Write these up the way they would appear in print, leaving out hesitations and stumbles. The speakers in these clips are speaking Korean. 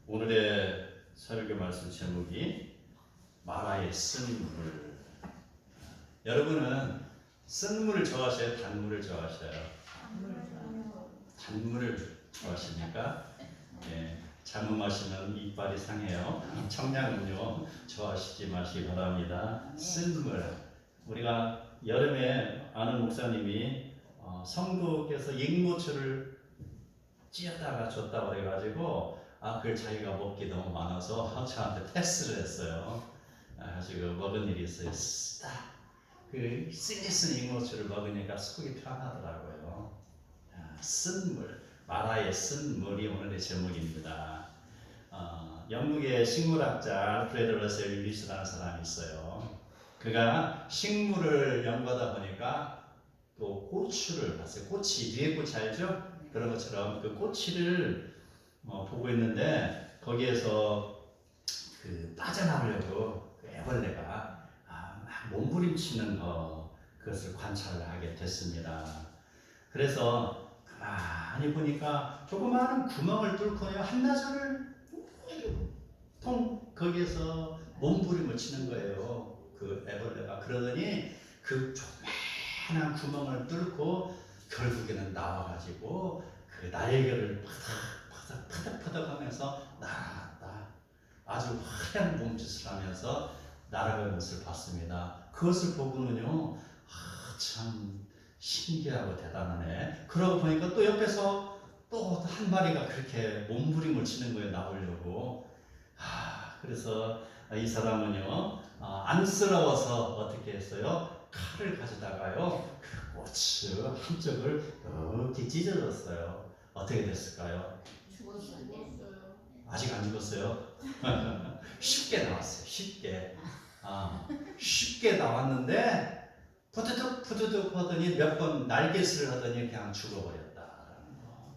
오늘의 설교 말씀 제목이 마라의 쓴물. 여러분은 쓴물을 좋아하셔요? 단물을 좋아하셔요? 단물을 좋아하십니까? 예, 잘못 마시면 이빨이 상해요. 청량음료 좋아하시지 마시기 바랍니다. 쓴물. 우리가 여름에 아는 목사님이 성도께서 잉모초를 찌어다가 줬다고 그래가지고 그걸 자기가 먹기 너무 많아서 저한테 테스트를 했어요. 지금 먹은 일이 있어요. 그 쓰리쓴 잉모초를 먹으니까 속이 편하더라고요. 쓴물, 마라의 쓴물이 오늘의 제목입니다. 영국의 식물학자 프레드 러셀 윌리스라는 사람이 있어요. 그가 식물을 연구하다 보니까 또 고추를 봤어요. 꼬치, 뒤에 꼬치 알죠? 그런 것처럼 그 꼬치를 보고 있는데 거기에서 그 빠져나오려고 그 애벌레가 막 몸부림치는 그것을 관찰을 하게 됐습니다. 그래서 가만히 보니까 조그마한 구멍을 뚫고요 한나절을 거기에서 몸부림을 치는 거예요. 그 애벌레가. 그러더니 그 조그마한 구멍을 뚫고 결국에는 나와가지고 그 날개를 파닥파닥 하면서 날아갔다. 아주 화려한 몸짓을 하면서 날아가는 것을 봤습니다. 그것을 보고는요, 참 신기하고 대단하네. 그러고 보니까 또 옆에서 또 한 마리가 그렇게 몸부림을 치는 거예요, 나오려고. 그래서 이 사람은요, 안쓰러워서 어떻게 했어요? 칼을 가져다가요, 그 꼬치 한쪽을 이렇게 찢어졌어요. 어떻게 됐을까요? 죽었어요. 아직 안 죽었어요. 쉽게 나왔어요. 쉽게 나왔는데 푸드득 하더니 몇 번 날개슬을 하더니 그냥 죽어버렸다라는 거.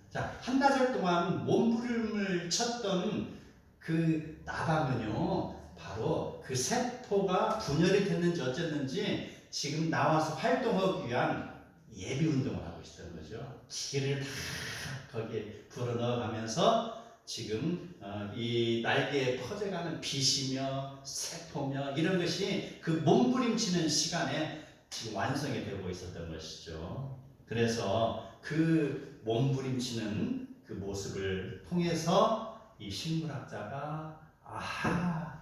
자, 한나절 동안 몸부림을 쳤던 그 나방은요, 바로 그 세포가 분열이 됐는지 어쨌는지 지금 나와서 활동하기 위한 예비 운동을 하고 있었던 거죠. 기를 다 거기에 불어넣어가면서 지금 이 날개에 퍼져가는 빛이며 세포며 이런 것이 그 몸부림치는 시간에 지금 완성이 되고 있었던 것이죠. 그래서 그 몸부림치는 그 모습을 통해서 이 식물학자가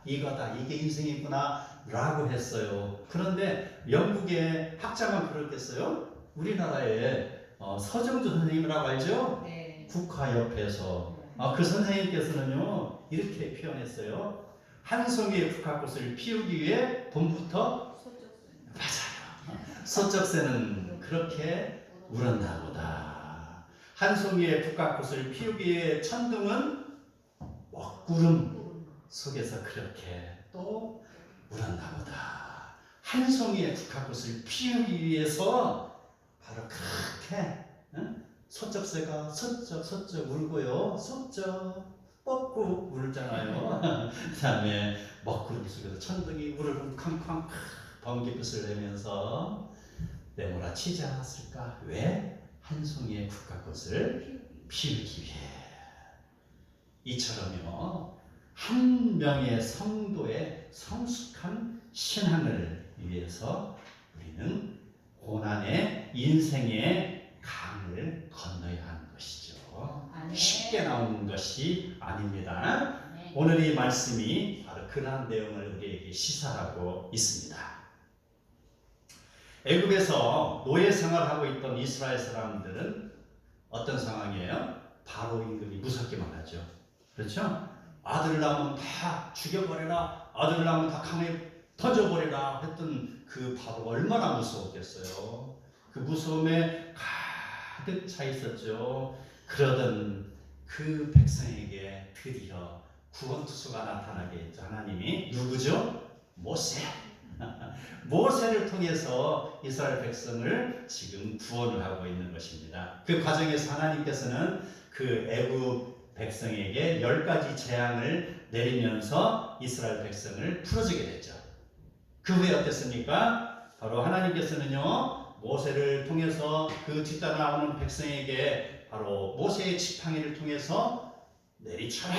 이거다, 이게 인생이구나 라고 했어요. 그런데 영국의 학자만 그렇겠어요? 우리나라에 서정주 선생님이라고 알죠? 네. 국화협회에서 그 선생님께서는요 이렇게 표현했어요. 한 송이의 국화꽃을 피우기 위해 봄부터 맞아요. 소쩍새는 그렇게 울었나 보다. 한 송이의 국화꽃을 피우기 위해 천둥은 먹구름 속에서 그렇게 또 울었나 보다. 한 송이의 국화꽃을 피우기 위해서 바로 그렇게 소쩍새가 서쩍 울고요. 소쩍 뻗고 울잖아요. 그 다음에 먹구름 속에서 천둥이 우르르 쾅쾅 번개빛을 내면서 내몰아치지 않았을까? 왜? 한 송이의 국화꽃을 피우기 위해. 이처럼요, 한 명의 성도의 성숙한 신앙을 위해서 우리는 고난의 인생의 강을 건너야 하는 것이죠. 쉽게 나오는 것이 아닙니다. 오늘 이 말씀이 바로 그러한 내용을 우리에게 시사하고 있습니다. 애굽에서 노예 생활하고 있던 이스라엘 사람들은 어떤 상황이에요? 바로 임금이 무섭기만 하죠. 그렇죠? 아들 낳으면 다 죽여버려라, 아들 낳으면 다 강에 던져버리라 했던 그 바로가 얼마나 무서웠겠어요. 그 무서움에 가득 차 있었죠. 그러던 그 백성에게 드디어 구원투수가 나타나게 했죠. 하나님이 누구죠? 모세. 모세를 통해서 이스라엘 백성을 지금 구원을 하고 있는 것입니다. 그 과정에서 하나님께서는 그 애굽 백성에게 10가지 재앙을 내리면서 이스라엘 백성을 풀어주게 됐죠. 그 후에 어땠습니까? 바로 하나님께서는요, 모세를 통해서 그 뒤따라 나오는 백성에게 바로 모세의 지팡이를 통해서 내리쳐라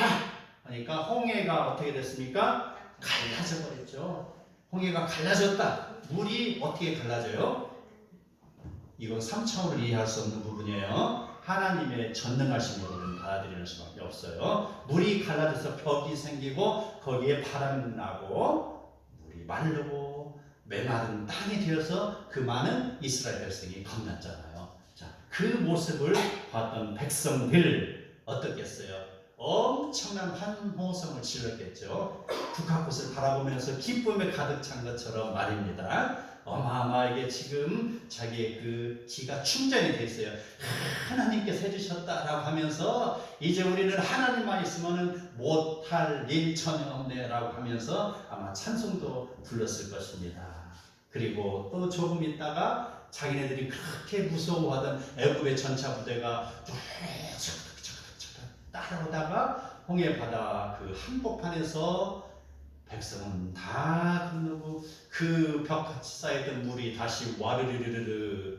하니까 홍해가 어떻게 됐습니까? 갈라져 버렸죠. 홍해가 갈라졌다. 물이 어떻게 갈라져요? 이건 3차원을 이해할 수 없는 부분이에요. 하나님의 전능하신 것을 받아들이는 수밖에 없어요. 물이 갈라져서 벽이 생기고 거기에 바람이 나고 물이 마르고 메마른 땅이 되어서 그 많은 이스라엘 백성이 건넜잖아요. 자, 그 모습을 봤던 백성들 어떻겠어요? 엄청난 환호성을 질렀겠죠. 북한꽃을 바라보면서 기쁨에 가득 찬 것처럼 말입니다. 어마어마하게 지금 자기의 그 기가 충전이 돼 있어요. 하나님께서 해주셨다라고 하면서 이제 우리는 하나님만 있으면 못할 일 전혀 없네라고 하면서 아마 찬송도 불렀을 것입니다. 그리고 또 조금 있다가 자기네들이 그렇게 무서워하던 애굽의 전차 부대가 쭉 따라오다가 홍해 바다 그 한복판에서 백성은 다 건너고 그 벽같이 쌓였던 물이 다시 와르르르르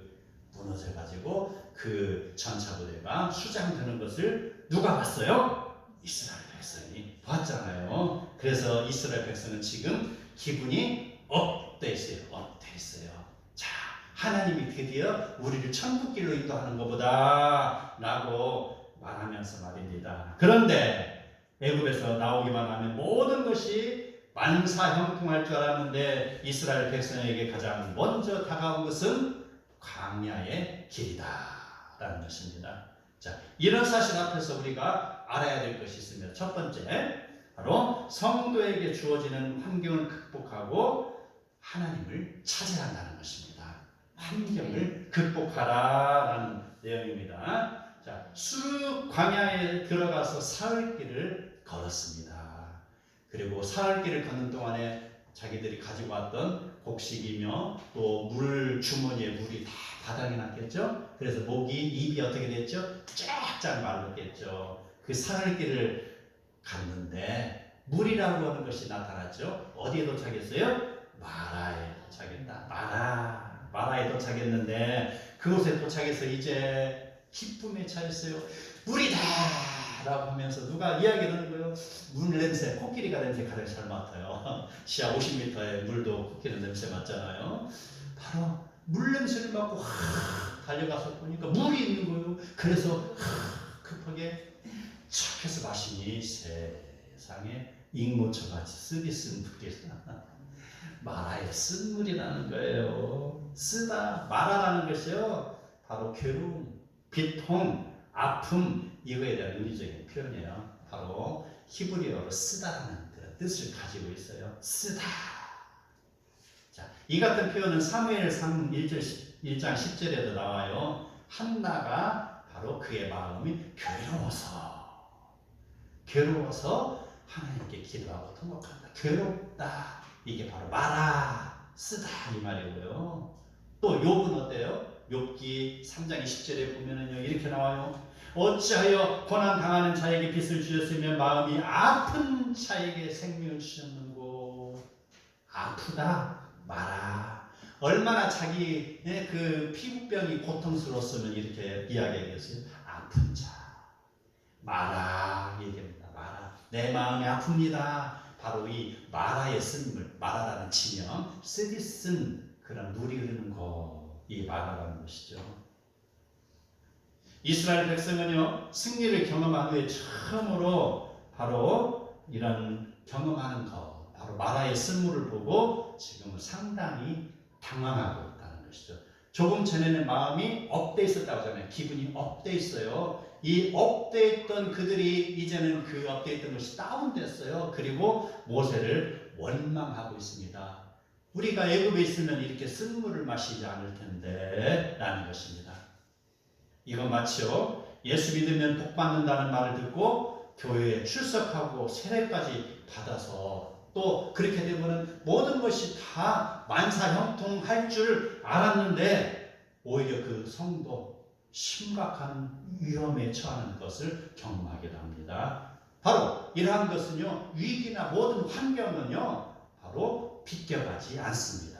무너져가지고 그 전차 부대가 수장되는 것을 누가 봤어요? 이스라엘 백성이 봤잖아요. 그래서 이스라엘 백성은 지금 기분이 업돼 있어요. 업돼 있어요. 자, 하나님이 드디어 우리를 천국길로 인도하는 것보다 라고 말하면서 말입니다. 그런데 애굽에서 나오기만 하면 모든 것이 만사형통할 줄 알았는데 이스라엘 백성에게 가장 먼저 다가온 것은 광야의 길이다 라는 것입니다. 자, 이런 사실 앞에서 우리가 알아야 될 것이 있습니다. 첫 번째, 바로 성도에게 주어지는 환경을 극복하고 하나님을 찾아야 한다는 것입니다. 환경을 극복하라라는 내용입니다. 자, 쑥 광야에 들어가서 사흘길을 걸었습니다. 그리고 사흘길을 걷는 동안에 자기들이 가지고 왔던 곡식이며 또 물 주머니에 물이 다 바닥에 났겠죠. 그래서 목이 입이 어떻게 됐죠? 쫙쫙 말랐겠죠. 그 사흘길을 갔는데 물이라고 하는 것이 나타났죠. 어디에 도착했어요? 마라에 도착했다. 마라에 도착했는데 그곳에 도착해서 이제 기쁨에 차였어요. 물이다! 라고 하면서 누가 이야기하는 거예요. 물 냄새, 코끼리가 냄새 가장 잘 맡아요. 지하 50m의 물도 코끼리 냄새 맡잖아요. 바로 물 냄새를 맡고 달려가서 보니까 물이 있는 거예요. 그래서 급하게 촥 해서 마시니 세상에 잉모처같이 쓰디 쓴 물이다. 마라의 쓴 물이라는 거예요. 쓰다, 마라라는 것이요. 바로 괴로움, 비통, 아픔, 이거에 대한 의미적인 표현이에요. 바로 히브리어로 쓰다라는 그런 뜻을 가지고 있어요. 쓰다. 자, 이 같은 표현은 사무엘상 1장 10절에도 나와요. 한나가 바로 그의 마음이 괴로워서 하나님께 기도하고 통곡한다. 괴롭다. 이게 바로 마라, 쓰다 이 말이고요. 또 욥은 어때요? 욥기 3장 20절에 보면은요 이렇게 나와요. 어찌하여 고난 당하는 자에게 빚을 주셨으며 마음이 아픈 자에게 생명을 주셨는고. 아프다 마라. 얼마나 자기의 그 피부병이 고통스러웠으면 이렇게 이야기하겠어요. 아픈 자 마라 얘기합니다. 마라, 내 마음이 아픕니다. 바로 이 마라의 쓴물, 마라라는 지명, 쓰디 쓴 그런 물이 흐르는 거, 이 마라라는 것이죠. 이스라엘 백성은요 승리를 경험한 후에 처음으로 바로 이런 경험하는 것, 바로 마라의 쓴물을 보고 지금은 상당히 당황하고 있다는 것이죠. 조금 전에는 마음이 업돼 있었다고 하잖아요. 기분이 업돼 있어요. 이 업돼 있던 그들이 이제는 그 업돼 있던 것이 다운됐어요. 그리고 모세를 원망하고 있습니다. 우리가 애굽에 있으면 이렇게 쓴물을 마시지 않을 텐데 라는 것입니다. 이건 마치요 예수 믿으면 복 받는다는 말을 듣고 교회에 출석하고 세례까지 받아서 또 그렇게 되면 모든 것이 다 만사형통할 줄 알았는데 오히려 그 성도 심각한 위험에 처하는 것을 경험하게 됩니다. 바로 이러한 것은요 위기나 모든 환경은요 바로 비껴가지 않습니다.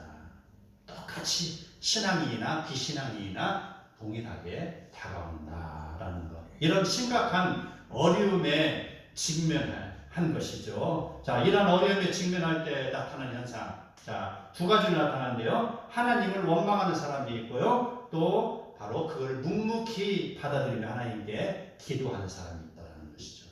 똑같이 신앙인이나 비신앙인이나 동일하게 다가온다라는 것. 이런 심각한 어려움에 직면한 것이죠. 자, 이런 어려움에 직면할 때 나타나는 현상. 자, 두 가지 나타나는데요. 하나님을 원망하는 사람이 있고요. 또 바로 그걸 묵묵히 받아들이며 하나님께 기도하는 사람이 있다는 것이죠.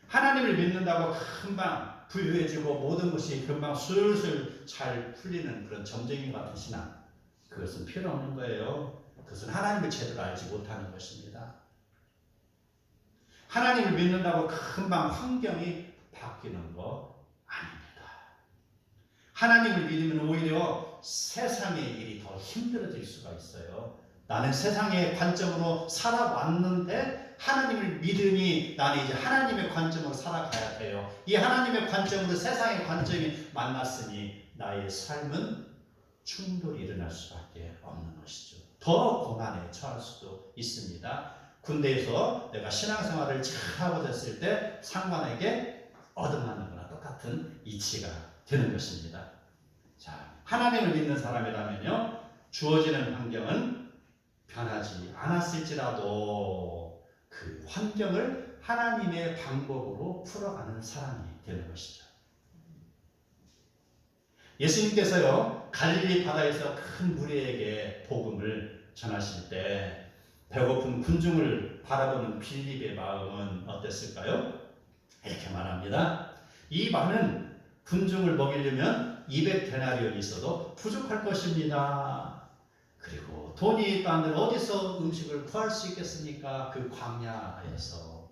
하나님을 믿는다고 금방 부유해지고 모든 것이 금방 술술 잘 풀리는 그런 점쟁이 같은 신앙, 그것은 필요 없는 거예요. 그것은 하나님을 제대로 알지 못하는 것입니다. 하나님을 믿는다고 금방 환경이 바뀌는 거 아닙니다. 하나님을 믿으면 오히려 세상의 일이 더 힘들어질 수가 있어요. 나는 세상의 관점으로 살아왔는데 하나님을 믿으니 나는 이제 하나님의 관점으로 살아가야 돼요. 이 하나님의 관점으로 세상의 관점이 만났으니 나의 삶은 충돌이 일어날 수밖에 없는 것이죠. 더 고난에 처할 수도 있습니다. 군대에서 내가 신앙생활을 잘하고 됐을 때 상관에게 얻어맞는 거나 똑같은 이치가 되는 것입니다. 자, 하나님을 믿는 사람이라면요, 주어지는 환경은 변하지 않았을지라도 그 환경을 하나님의 방법으로 풀어가는 사람이 되는 것이죠. 예수님께서요, 갈릴리 바다에서 큰 무리에게 복음을 전하실 때 배고픈 군중을 바라보는 빌립의 마음은 어땠을까요? 이렇게 말합니다. 이 많은 군중을 먹이려면 200데나리온이 있어도 부족할 것입니다. 그리고 돈이 있다면 어디서 음식을 구할 수 있겠습니까? 그 광야에서.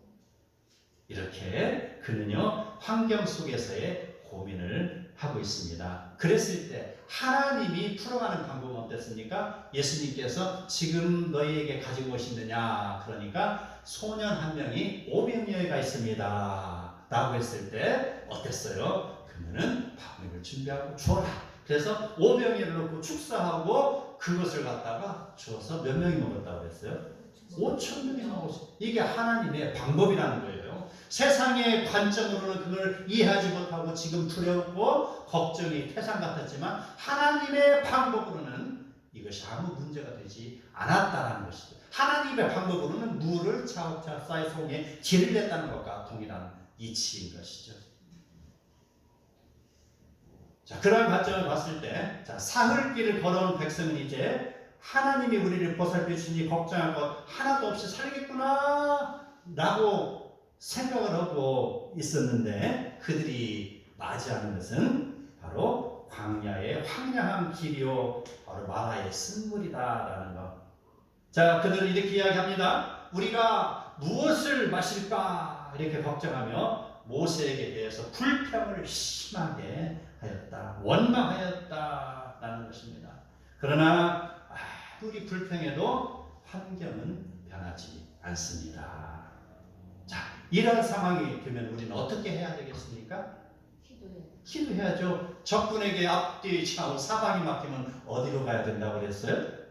이렇게 그는요, 환경 속에서의 고민을 하고 있습니다. 그랬을 때 하나님이 풀어가는 방법은 어땠습니까? 예수님께서 지금 너희에게 가지고 무엇이느냐, 그러니까 소년 한 명이 오병이어가 있습니다 라고 했을 때 어땠어요? 그러면은 밥을 준비하고 주어라. 그래서 오병이어를 넣고 축사하고 그것을 갖다가 주어서 몇 명이 먹었다고 그랬어요? 5,000명이 먹었어요. 이게 하나님의 방법이라는 거예요. 세상의 관점으로는 그걸 이해하지 못하고 지금 두렵고 걱정이 태산 같았지만 하나님의 방법으로는 이것이 아무 문제가 되지 않았다는 것이죠. 하나님의 방법으로는 물을 차곡차곡 쌓여 송에 길을 냈다는 것과 동일한 이치인 것이죠. 자, 그러한 관점을 봤을 때, 자, 사흘길을 걸어온 백성은 이제 하나님이 우리를 보살펴 주시니 걱정할 것 하나도 없이 살겠구나 라고 생각을 하고 있었는데, 그들이 맞이하는 것은 바로 광야의 황량한 길이요 바로 마라의 쓴물이다라는 것. 자, 그들은 이렇게 이야기합니다. 우리가 무엇을 마실까 이렇게 걱정하며 모세에게 대해서 불평을 심하게 하였다, 원망하였다라는 것입니다. 그러나 아무리 불평해도 환경은 변하지 않습니다. 자, 이런 상황이 되면 우리는 어떻게 해야 되겠습니까? 기도해야죠. 적군에게 앞뒤 좌우 사방이 막히면 어디로 가야 된다고 그랬어요?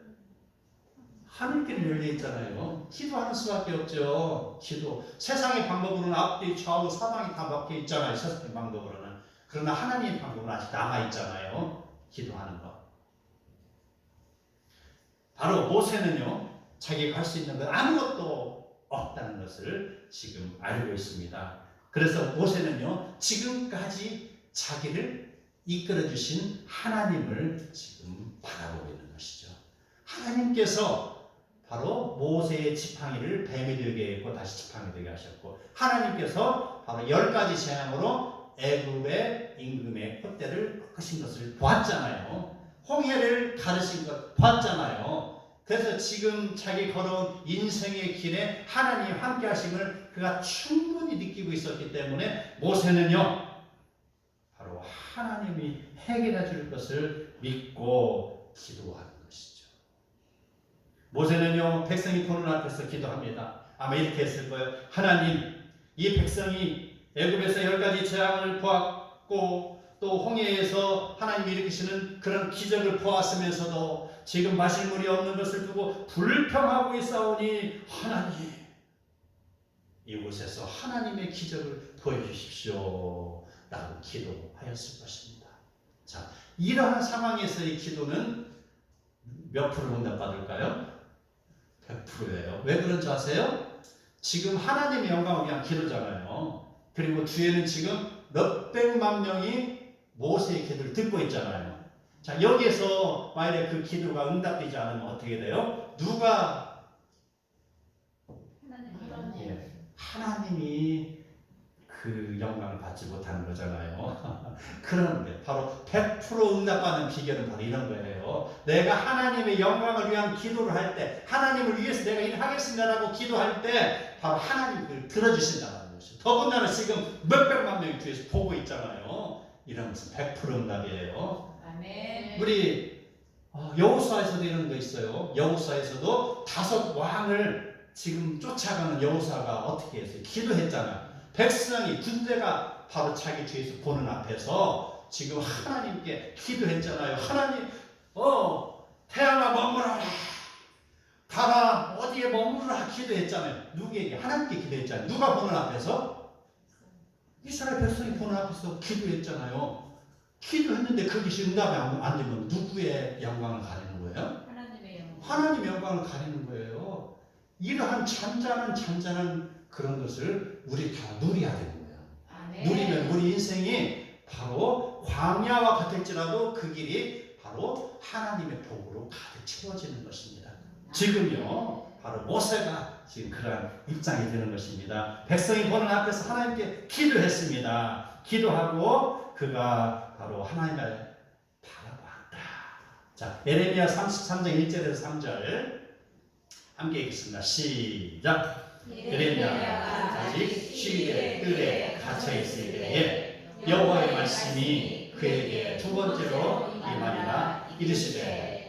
하늘길이 열려 있잖아요. 기도하는 수밖에 없죠. 기도. 세상의 방법으로는 앞뒤 좌우 사방이 다 막혀 있잖아요. 세상의 방법으로는. 그러나 하나님의 방법은 아직 남아 있잖아요. 기도하는 것. 바로 모세는요, 자기가 할 수 있는 건 아무것도 없다는 것을 지금 알고 있습니다. 그래서 모세는요, 지금까지 자기를 이끌어 주신 하나님을 지금 바라보고 있는 것이죠. 하나님께서 바로 모세의 지팡이를 뱀이 되게 했고 다시 지팡이 되게 하셨고, 하나님께서 바로 10가지 재앙으로 애굽의 임금의 콧대를 꺾으신 것을 보았잖아요. 홍해를 가르신 것 봤잖아요. 그래서 지금 자기 걸어온 인생의 길에 하나님 함께 하심을 그가 충분히 느끼고 있었기 때문에 모세는요, 바로 하나님이 해결해 줄 것을 믿고 기도하는 것이죠. 모세는요, 백성이 보는 앞에서 기도합니다. 아마 이렇게 했을 거예요. 하나님, 이 백성이 애굽에서 10가지 재앙을 보았고 또 홍해에서 하나님이 일으키시는 그런 기적을 보았으면서도 지금 마실 물이 없는 것을 두고 불평하고 있사오니 하나님, 이곳에서 하나님의 기적을 보여주십시오 라고 기도하였을 것입니다. 자, 이러한 상황에서의 기도는 몇 프로 응답받을까요? 100%예요. 왜 그런지 아세요? 지금 하나님의 영광을 위한 기도잖아요. 그리고 뒤에는 지금 몇백만 명이 모세의 기도를 듣고 있잖아요. 자, 여기에서 만약에 그 기도가 응답되지 않으면 어떻게 돼요? 누가 하나님이 그 영광을 받지 못하는 거잖아요. 그런데 바로 100% 응답받는 비결은 바로 이런 거예요. 내가 하나님의 영광을 위한 기도를 할 때, 하나님을 위해서 내가 일하겠습니다라고 기도할 때 바로 하나님이 그걸 들어주신다는 것이죠. 더군다나 지금 몇백만 명이 뒤에서 보고 있잖아요. 이런 것은 100% 응답이에요. 아멘. 우리 여호수아에서도 이런 거 있어요. 여호수아에서도 5 왕을 지금 쫓아가는 여호수아가 어떻게 했어요? 기도했잖아요. 백성이 군대가 바로 자기 뒤에서 보는 앞에서 지금 하나님께 기도했잖아요. 하나님, 태양아 머무러라. 달아 어디에 머무르라 기도했잖아요. 누구에게? 하나님께 기도했잖아요. 누가 보는 앞에서? 이스라엘 백성이 보는 앞에서 기도했잖아요. 기도했는데 그것이 응답이 안 되면 누구의 영광을 가리는 거예요? 하나님의 영광. 하나님의 영광을 가리는 거예요. 이러한 잔잔한 그런 것을 우리 다 누려야 되는 거예요. 아멘. 누리면 우리 인생이 바로 광야와 같을지라도 그 길이 바로 하나님의 복으로 가득 채워지는 것입니다. 지금요 바로 모세가 지금 그러한 입장이 되는 것입니다. 백성이 보는 앞에서 하나님께 기도했습니다. 기도하고 그가 바로 하나님을 바라보았다. 자, 에레미야 33장 1절에서 3절 함께 읽겠습니다. 시작. 에레미야가 아직 시위의 뜰에 갇혀 있을 때에 여호와의 말씀이 그에게 두 번째로 임하니라. 이르시되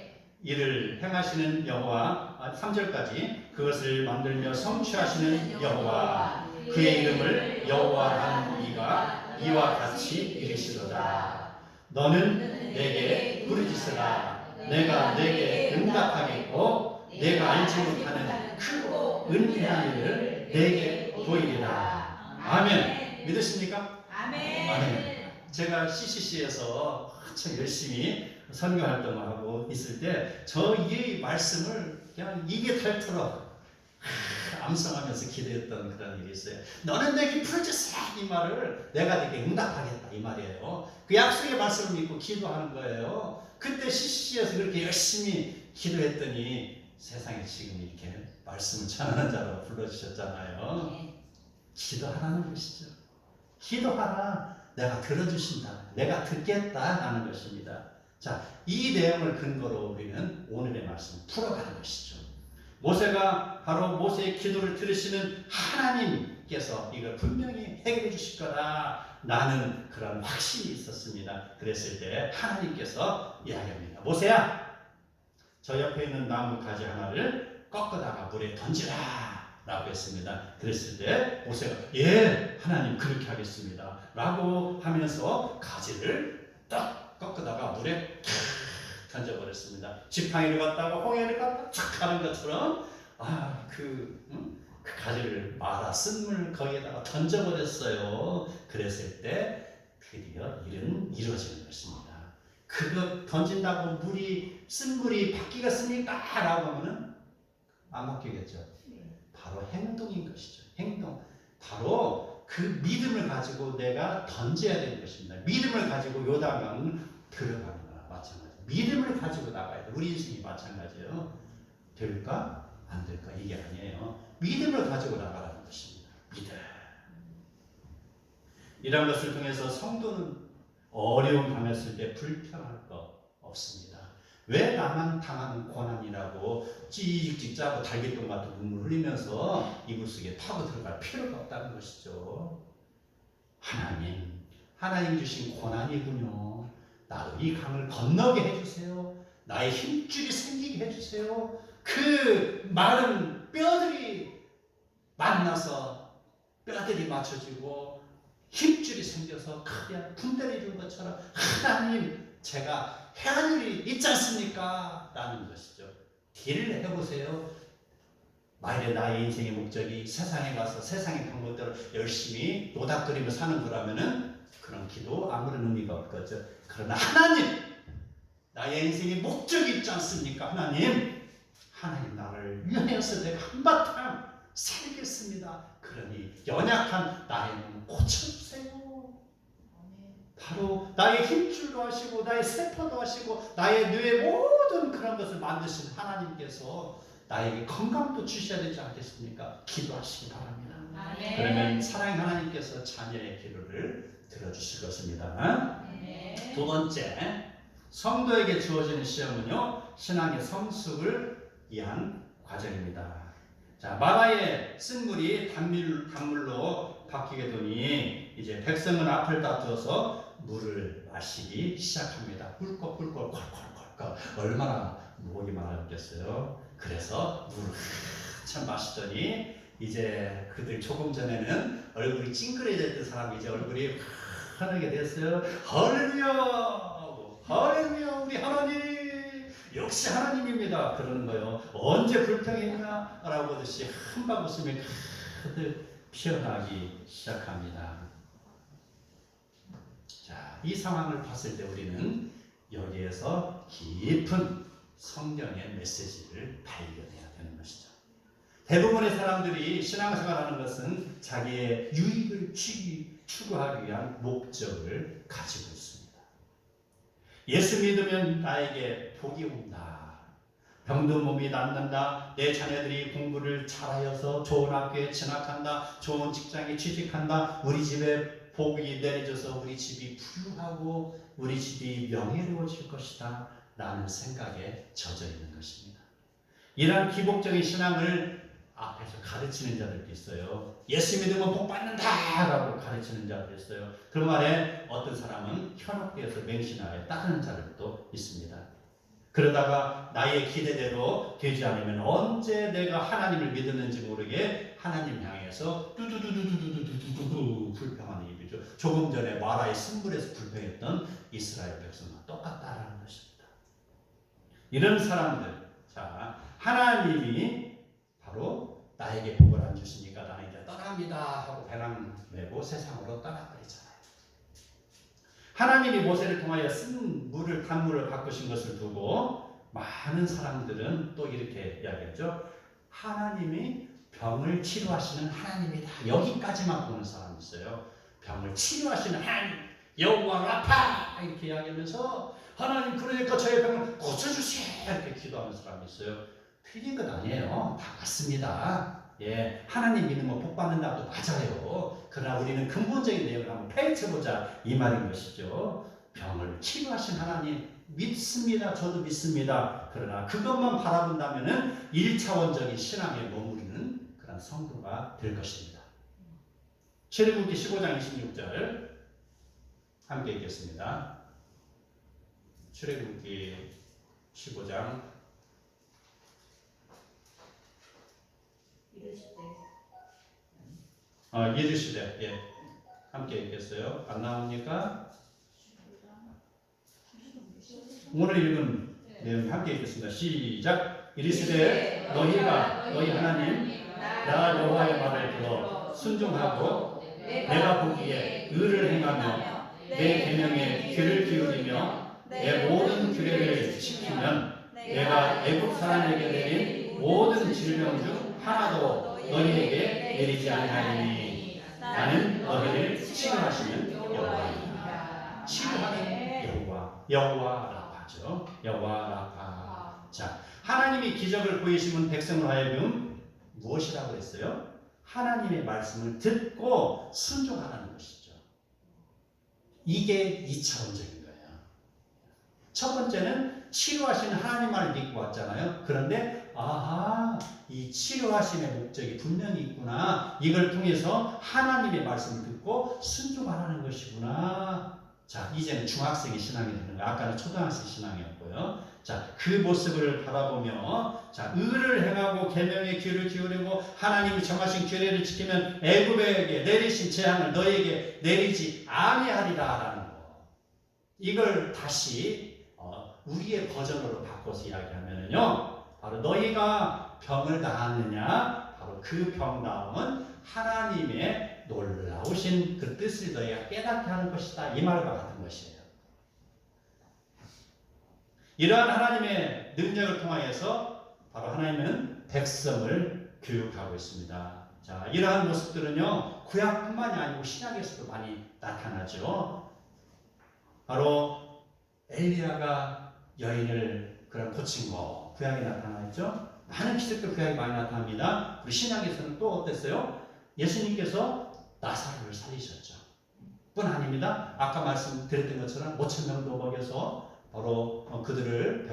이를 행하시는 여호와 3절까지 그것을 만들며 성취하시는 여호와 그의 이름을 여호와라는 이가 이와 같이 이르시도다. 너는 내게 부르짖으라. 내가 내게 응답하겠고 내가 알지 못하는 크고 은혜한 일을 내게 보이리라. 아멘. 믿으십니까? 아멘. 아멘. 제가 CCC에서 한참 열심히 선교 활동을 하고 있을 때 저 이 말씀을 그냥 입에 닳도록 암송하면서 기도했던 그런 일이 있어요. 너는 내게 부르짖으라 이 말을 내가 내게 응답하겠다 이 말이에요. 그 약속의 말씀을 믿고 기도하는 거예요. 그때 CCC에서 그렇게 열심히 기도했더니 세상에 지금 이렇게 말씀을 전하는 자로 불러주셨잖아요. 기도하라는 것이죠. 기도하라. 내가 들어주신다. 내가 듣겠다 하는 것입니다. 자, 이 내용을 근거로 우리는 오늘의 말씀을 풀어가는 것이죠. 모세가 바로 모세의 기도를 들으시는 하나님께서 이걸 분명히 해결해 주실 거다 라는 그런 확신이 있었습니다. 그랬을 때 하나님께서 이야기합니다. 모세야, 저 옆에 있는 나무 가지 하나를 꺾어다가 물에 던지라 라고 했습니다. 그랬을 때 모세가 예 하나님 그렇게 하겠습니다 라고 하면서 가지를 딱 꺾어다가 물에 던져버렸습니다. 지팡이를 갖다가 홍해를 갖다가 착 하는 것처럼 그 가지를 말아 쓴물 거기에다가 던져버렸어요. 그랬을 때 드디어 일은 이루어지는 것입니다. 그거 던진다고 물이 쓴물이 바뀌겠습니까? 라고 하면은 안 바뀌겠죠. 바로 행동인 것이죠. 행동. 바로 그 믿음을 가지고 내가 던져야 되는 것입니다. 믿음을 가지고 요단강을 들어가는 거나 마찬가지. 믿음을 가지고 나가야 돼. 우리 인생이 마찬가지예요. 될까? 안 될까? 이게 아니에요. 믿음을 가지고 나가라는 것입니다. 믿음. 이런 것을 통해서 성도는 어려움 당했을 때 불평할 거 없습니다. 왜 나만 당하는 고난이라고 찌직찌직 짜고 달걀똥 같은 눈물 흘리면서 이불 속에 파고 들어갈 필요가 없다는 것이죠. 하나님 주신 고난이군요. 나도 이 강을 건너게 해주세요. 나의 힘줄이 생기게 해주세요. 그 마른 뼈들이 만나서 뼈들이 맞춰지고 힘줄이 생겨서 크게 분대를 이룬 것처럼 하나님 제가 해야 할 일이 있지 않습니까? 라는 것이죠. 딜을 해보세요. 만일에 나의 인생의 목적이 세상에 가서 세상의 방법대로 열심히 노닥거리며 사는 거라면은 그런 기도 아무런 의미가 없겠죠. 그러나 하나님, 나의 인생의 목적이 있지 않습니까? 하나님 나를 위하여서 내가 한바탕 살겠습니다. 그러니 연약한 나의 몸 고쳐주세요. 바로 나의 힘줄도 하시고 나의 세포도 하시고 나의 뇌의 모든 그런 것을 만드신 하나님께서 나에게 건강도 주셔야 되지 않겠습니까? 기도하시기 바랍니다. 아멘. 그러면 사랑의 하나님께서 자녀의 기도를 들어주실 것입니다. 두 번째, 성도에게 주어지는 시험은요, 신앙의 성숙을 위한 과정입니다. 자, 마라에 쓴 물이 단물로 바뀌게 되니 이제 백성은 앞을 다투어서 물을 마시기 시작합니다. 꿀꺽꿀꺽 콜콜콜콜 얼마나 목이 말랐겠어요. 그래서 물을 한참 마시더니 이제 그들 조금 전에는 얼굴이 찡그려졌던 사람이 이제 얼굴이 환하게 됐어요. 할렐루야! 할렐루야! 우리 하나님! 역시 하나님입니다. 그러는 거예요. 언제 불평했나? 라고 하듯이 한방 웃음이 가득 피어나기 시작합니다. 자, 이 상황을 봤을 때 우리는 여기에서 깊은 성경의 메시지를 발견해야 되는 것이죠. 대부분의 사람들이 신앙생활하는 것은 자기의 유익을 추구하기 위한 목적을 가지고 있습니다. 예수 믿으면 나에게 복이 온다. 병든 몸이 낫는다. 내 자녀들이 공부를 잘하여서 좋은 학교에 진학한다. 좋은 직장에 취직한다. 우리 집에 복이 내려져서 우리 집이 부유하고 우리 집이 명예로워질 것이다. 라는 생각에 젖어 있는 것입니다. 이러한 기복적인 신앙을 앞에서 가르치는 자들도 있어요. 예수 믿으면 복 받는다 라고 가르치는 자들도 있어요. 그 말에 어떤 사람은 현혹되어서 맹신하에 따르는 자들도 있습니다. 그러다가 나의 기대대로 되지 않으면 언제 내가 하나님을 믿었는지 모르게 하나님 향해서 뚜두두두두두두두두 불평하는 일이죠. 조금 전에 마라의 쓴물에서 불평했던 이스라엘 백성과 똑같다라는 것입니다. 이런 사람들, 자, 하나님이 바로 나에게 복을 안 주시니까 나는 이제 떠납니다 하고 배낭 메고 세상으로 떠나버리잖아요. 하나님이 모세를 통하여 쓴 물을 단물을 바꾸신 것을 두고 많은 사람들은 또 이렇게 이야기하죠. 하나님이 병을 치료하시는 하나님이다. 여기까지만 보는 사람이 있어요. 병을 치료하시는 하나님, 여호와 라파 이렇게 이야기하면서 하나님 그러니까 저의 병을 고쳐주세요 이렇게 기도하는 사람이 있어요. 틀린 것 아니에요. 다 맞습니다. 예, 하나님 믿으면 복 받는다도 맞아요. 그러나 우리는 근본적인 내용을 한번 파헤쳐보자 이 말인 것이죠. 병을 치료하신 하나님 믿습니다. 저도 믿습니다. 그러나 그것만 바라본다면은 1차원적인 신앙에 머무르는 그런 성도가 될 것입니다. 출애굽기 15장 26절 함께 읽겠습니다. 출애굽기 15장 이르시되 예, 함께 읽겠어요. 안 나옵니까? 오늘 읽은 내용 함께 읽겠습니다. 시작. 이르시되 너희가 너희 하나님 나 여호와의 말을 들어 순종하고 내가 보기에 의를 행하며 내 계명에 귀를 기울이며 내 모든 규례를 지키면 내가 애국 사람에게 내린 모든 질병 중 하나도 너희에게 내리지 아니하리니 나는 너희를 치료하시는 여호와이다. 치료하는 여호와 라파죠. 여호와 라파. 자, 하나님이 기적을 보이시면 백성을 하여금 무엇이라고 했어요? 하나님의 말씀을 듣고 순종하라는 것이죠. 이게 2차원적인 거예요. 첫 번째는 치료하시는 하나님만을 믿고 왔잖아요. 그런데 아하, 이 치료하심의 목적이 분명히 있구나. 이걸 통해서 하나님의 말씀을 듣고 순종하라는 것이구나. 자, 이제는 중학생의 신앙이 되는 거예요. 아까는 초등학생 신앙이었고요. 자, 그 모습을 바라보며 자, 의를 행하고 계명에 귀를 기울이고 하나님이 정하신 규례를 지키면 애굽에게 내리신 재앙을 너에게 내리지 아니하리라라는 거. 이걸 다시 우리의 버전으로 바꿔서 이야기하면요, 바로 너희가 병을 나았느냐, 바로 그 병 나음은 하나님의 놀라우신 그 뜻을 너희가 깨닫게 하는 것이다. 이 말과 같은 것이에요. 이러한 하나님의 능력을 통하여서 바로 하나님은 백성을 교육하고 있습니다. 자, 이러한 모습들은요, 구약뿐만이 아니고 신약에서도 많이 나타나죠. 바로 엘리야가 여인을 그런 고친 거, 구약에 나타나 있죠. 많은 기적들 구약에 많이 나타납니다. 우리 신약에서는 또 어땠어요? 예수님께서 나사로를 살리셨죠. 뿐 아닙니다. 아까 말씀드렸던 것처럼 5,000명도 먹여서 바로 그들을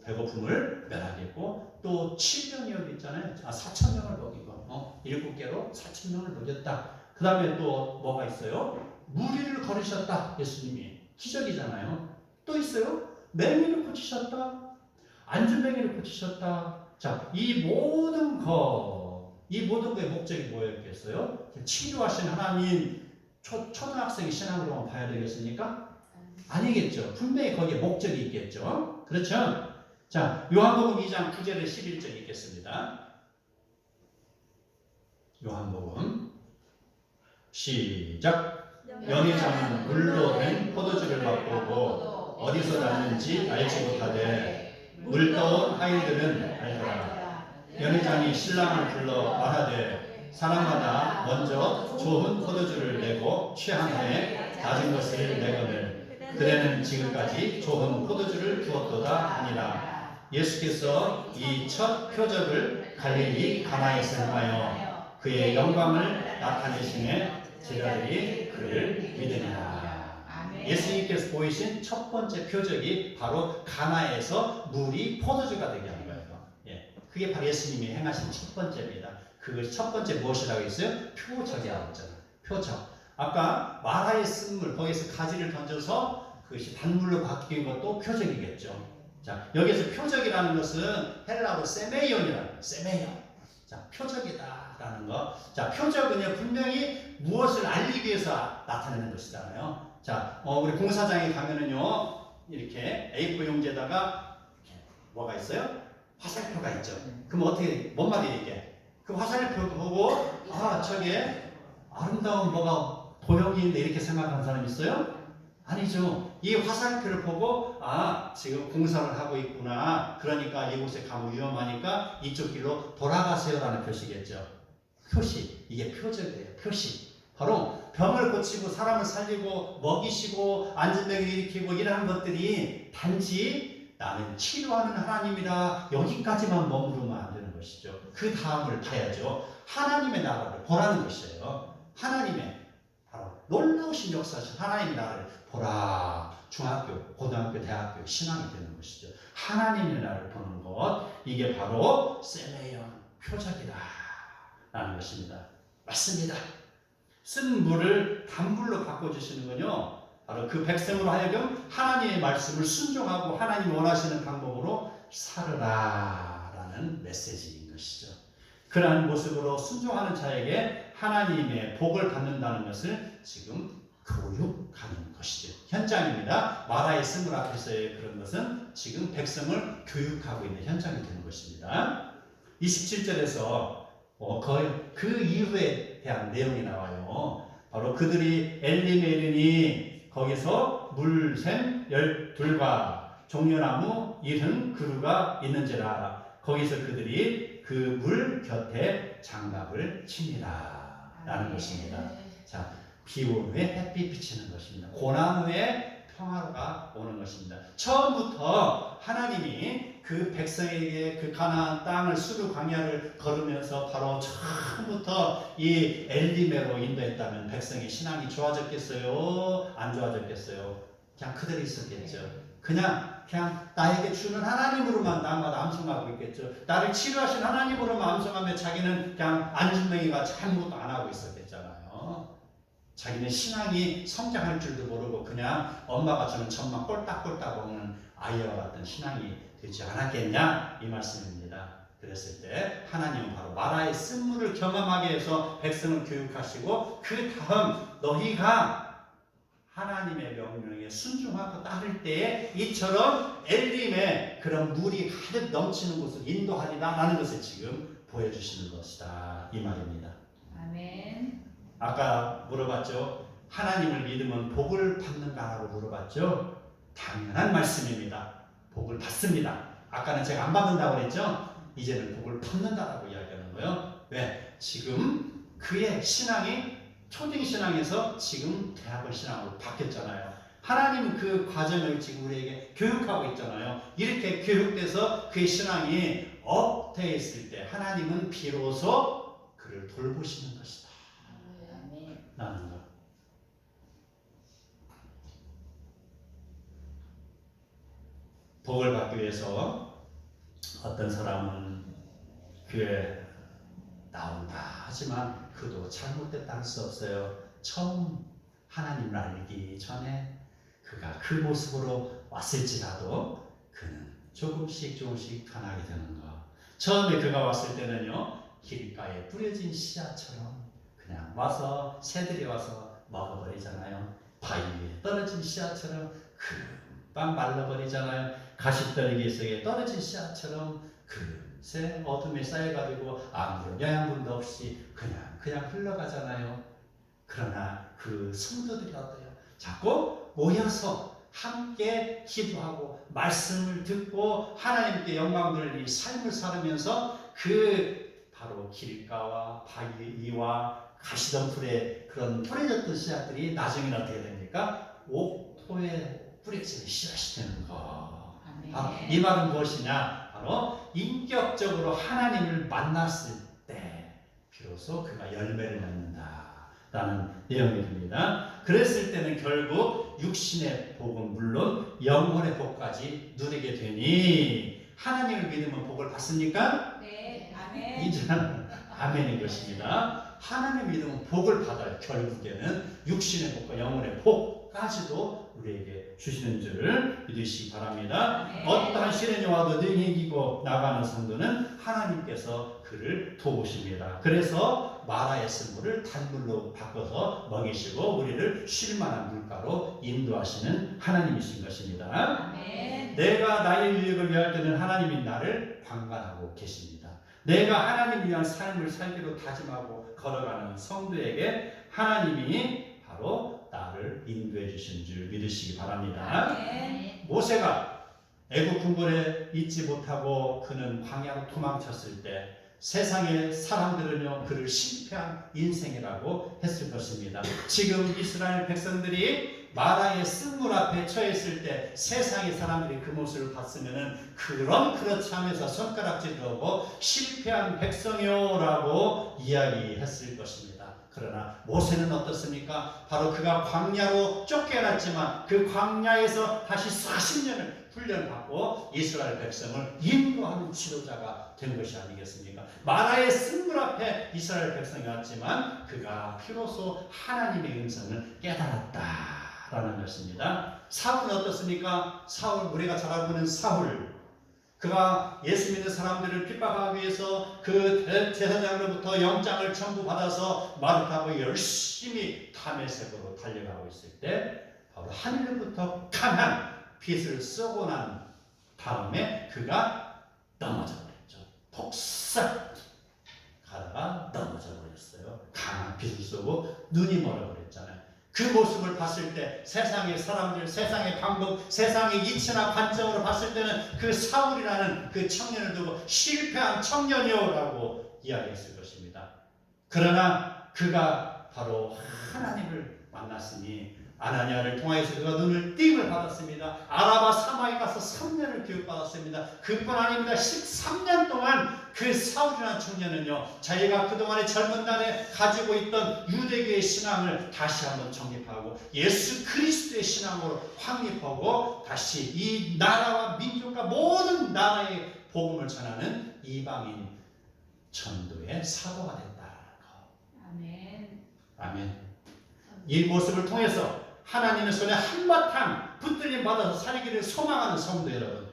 배고픔을 면하겠고, 또 7명이 있잖아요. 4,000명을 먹이고 7개로 4,000명을 먹였다. 그 다음에 또 뭐가 있어요? 무리를 걸으셨다. 예수님이 기적이잖아요. 또 있어요. 맹인을 고치셨다. 안진뱅이를 고치셨다. 자, 이 모든 거의 목적이 뭐였겠어요? 치료하신 하나님, 초등학생이 신앙으로 봐야 되겠습니까? 아니겠죠. 분명히 거기에 목적이 있겠죠. 그렇죠? 자, 요한복음 2장 9절에 11절 읽겠습니다. 요한복음 시작. 연회장은 물로 된 포도주를 맛보고 어디서 났는지 알지 못하되 물떠온 하인들은 알더라. 연회장이 신랑을 불러 말하되 사람마다 먼저 좋은 포도주를 내고 취한 후에 낮은 것을 내거늘 그대는 지금까지 좋은 포도주를 두었도다 하니라. 예수께서 이 첫 표적을 갈릴리 가나에서 행하여 그의 영광을 나타내심에 제자들이 그를 믿으니라. 예수님께서 보이신 첫 번째 표적이 바로 가나에서 물이 포도주가 되게 한 거예요. 그게 바로 예수님이 행하신 첫 번째입니다. 그 첫 번째 무엇이라고 했어요? 표적이라고 했잖아요. 표적. 아까 마라의 쓴물, 거기서 가지를 던져서 그것이 단물로 바뀐 것도 표적이겠죠. 자, 여기서 표적이라는 것은 헬라어로 세메이온이라는 거예요. 세메이온. 자, 표적이다라는 거. 자, 표적은요, 분명히 무엇을 알리기 위해서 나타내는 것이잖아요. 자, 우리 공사장에 가면은요, 이렇게 A4 용지에다가 이렇게 뭐가 있어요? 화살표가 있죠. 그럼 어떻게, 뭔 말이에요, 이게? 그 화살표 보고, 저게 아름다운 뭐가 도형이 있는데 이렇게 생각하는 사람 있어요? 아니죠. 이 화살표를 보고 지금 공사를 하고 있구나. 그러니까 이곳에 가면 위험하니까 이쪽 길로 돌아가세요라는 표시겠죠. 표시. 이게 표적이에요. 표시. 바로 병을 고치고 사람을 살리고 먹이시고 안진병을 일으키고 이러한 것들이 단지 나는 치료하는 하나님이라 여기까지만 머무르면 안 되는 것이죠. 그 다음을 봐야죠. 하나님의 나라를 보라는 것이에요. 하나님의 바로 놀라우신 역사하신 하나님의 나라를 보라. 중학교, 고등학교, 대학교 신앙이 되는 것이죠. 하나님의 나라를 보는 것, 이게 바로 세메이온 표적이다 라는 것입니다. 맞습니다. 쓴 물을 단물로 바꿔주시는군요. 바로 그 백성으로 하여금 하나님의 말씀을 순종하고 하나님이 원하시는 방법으로 살으라 라는 메시지인 것이죠. 그러한 모습으로 순종하는 자에게 하나님의 복을 받는다는 것을 지금 교육하는 것이죠. 현장입니다. 마라의 쓴물 앞에서의 그런 것은 지금 백성을 교육하고 있는 현장이 되는 것입니다. 27절에서 그 이후에 대한 내용이 나와요. 바로 그들이 엘림에 이르니 거기서 물샘 12과 종려나무 70그루가 있는지라. 거기서 그들이 그 물 곁에 장갑을 칩니다 라는 것입니다. 자, 비온 후에 햇빛 비치는 것입니다. 고난 후에 평화가 오는 것입니다. 처음부터 하나님이 그 백성에게 그 가나안 땅을 수르 광야를 걸으면서 바로 처음부터 이 엘리메로 인도했다면 백성의 신앙이 좋아졌겠어요? 안 좋아졌겠어요? 그냥 그대로 있었겠죠. 그냥 나에게 주는 하나님으로만 날마다 암송하고 있겠죠. 나를 치료하신 하나님으로만 암송하며 자기는 그냥 안진뱅이가 아무것도 안 하고 있었겠잖아요. 자기는 신앙이 성장할 줄도 모르고 그냥 엄마가 주는 젖만 꼴딱꼴딱 먹는 아이와 같은 신앙이 되지 않았겠냐 이 말씀입니다. 그랬을 때 하나님은 바로 마라의 쓴물을 경험하게 해서 백성을 교육하시고 그 다음 너희가 하나님의 명령에 순종하고 따를 때에 이처럼 엘림에 그런 물이 가득 넘치는 곳을 인도하리라 라는 것을 지금 보여주시는 것이다 이 말입니다. 아멘. 아까 물어봤죠. 하나님을 믿으면 복을 받는가라고 물어봤죠. 당연한 말씀입니다. 복을 받습니다. 아까는 제가 안 받는다고 그랬죠. 이제는 복을 받는다라고 이야기하는 거예요. 왜? 지금 그의 신앙이 초등신앙에서 지금 대학원 신앙으로 바뀌었잖아요. 하나님 그 과정을 지금 우리에게 교육하고 있잖아요. 이렇게 교육돼서 그의 신앙이 업되어 있을 때 하나님은 비로소 그를 돌보시는 것이다 라는 것. 복을 받기 위해서 어떤 사람은 교회 나온다 하지만 그도 잘못됐다 할 수 없어요. 처음 하나님을 알기 전에 그가 그 모습으로 왔을지라도 그는 조금씩 변하게 되는 것. 처음에 그가 왔을 때는요, 길가에 뿌려진 씨앗처럼 그냥 와서 새들이 와서 먹어버리잖아요. 바위 위에 떨어진 씨앗처럼 금방 말라버리잖아요. 가시떨기 속에 떨어진 씨앗처럼 금세 어둠에 쌓여가지고 아무런 영양분도 없이 그냥 흘러가잖아요. 그러나 그 성도들이 어때요? 자꾸 모여서 함께 기도하고 말씀을 듣고 하나님께 영광 돌리는 삶을 살으면서 그 바로 길가와 바위 위와 가시덤불에 그런 뿌려졌던 씨앗들이 나중에는 어떻게 됩니까? 옥토에 뿌려지는 씨앗이 되는 거. 이 말은 무엇이냐? 바로 인격적으로 하나님을 만났을 때 비로소 그가 열매를 맺는다 라는 내용입니다. 그랬을 때는 결국 육신의 복은 물론 영혼의 복까지 누리게 되니 하나님을 믿으면 복을 받습니까? 네, 아멘. 이제는 아멘인 것입니다. 하나님을 믿으면 복을 받아요. 결국에는 육신의 복과 영혼의 복까지도 우리에게 주시는 줄 믿으시기 바랍니다. 아멘. 어떠한 시련이 와도 능히 이기고 나가는 성도는 하나님께서 그를 도우십니다. 그래서 마라의 쓴물을 단물로 바꿔서 먹이시고 우리를 쉴만한 물가로 인도하시는 하나님이신 것입니다. 아멘. 내가 나의 유익을 위할 때는 하나님이 나를 방관하고 계십니다. 내가 하나님을 위한 삶을 살기로 다짐하고 걸어가는 성도에게 하나님이 바로 나를 인도해 주신 줄 믿으시기 바랍니다. 아멘. 모세가 애굽 궁궐에 있지 못하고 그는 광야로 도망쳤을 때 세상의 사람들은요 그를 실패한 인생이라고 했을 것입니다. 지금 이스라엘 백성들이 마라의 쓴물 앞에 처했을 때 세상의 사람들이 그 모습을 봤으면은 그렇지 하면서 손가락질하고 실패한 백성이요라고 이야기했을 것입니다. 그러나 모세는 어떻습니까? 바로 그가 광야로 쫓겨났지만 그 광야에서 다시 40년을 훈련받고 이스라엘 백성을 인도하는 지도자가 된 것이 아니겠습니까? 마라의 쓴물 앞에 이스라엘 백성이 왔지만 그가 비로소 하나님의 음성을 깨달았다라는 것입니다. 사울은 어떻습니까? 사울, 우리가 잘 알고 있는 사울, 그가 예수 믿는 사람들을 핍박하기 위해서 그 대제사장으로부터 영장을 전부 받아서 말을 타고 열심히 다메섹으로 달려가고 있을 때 바로 하늘로부터 강한 빛을 쏘고 난 다음에 그가 넘어져 버렸죠. 폭삭 가다가 넘어져 버렸어요. 강한 빛을 쏘고 눈이 멀어버렸잖아요. 그 모습을 봤을 때 세상의 사람들, 세상의 방법, 세상의 이치나 관점으로 봤을 때는 그 사울이라는 그 청년을 두고 실패한 청년이요라고 이야기했을 것입니다. 그러나 그가 바로 하나님을 만났으니 아나니아를 통하여서 그가 눈을 띵을 받았습니다. 아라바 사막에 가서 3년을 교육받았습니다. 그뿐 아닙니다. 13년 동안 그 사울이라는 청년은요, 자기가 그동안의 젊은 날에 가지고 있던 유대교의 신앙을 다시 한번 정립하고 예수 그리스도의 신앙으로 확립하고 다시 이 나라와 민족과 모든 나라의 복음을 전하는 이방인 전도의 사도가 됐다라는 거. 아멘. 아멘. 이 모습을 통해서 하나님의 손에 한바탕 붙들림 받아서 살기를 소망하는 성도 여러분,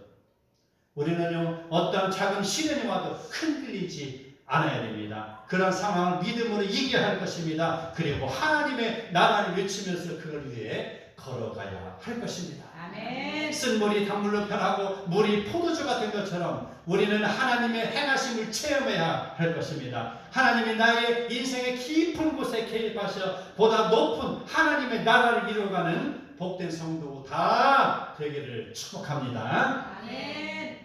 우리는요 어떤 작은 시련이 와도 흔들리지 않아야 됩니다. 그런 상황을 믿음으로 이겨야 할 것입니다. 그리고 하나님의 나라를 외치면서 그걸 위해 걸어가야 할 것입니다. 아멘. 쓴물이 단물로 변하고 물이 포도주가 된 것처럼 우리는 하나님의 행하심을 체험해야 할 것입니다. 하나님이 나의 인생의 깊은 곳에 개입하셔 보다 높은 하나님의 나라를 이루어가는 복된 성도 다 되기를 축복합니다. 아멘.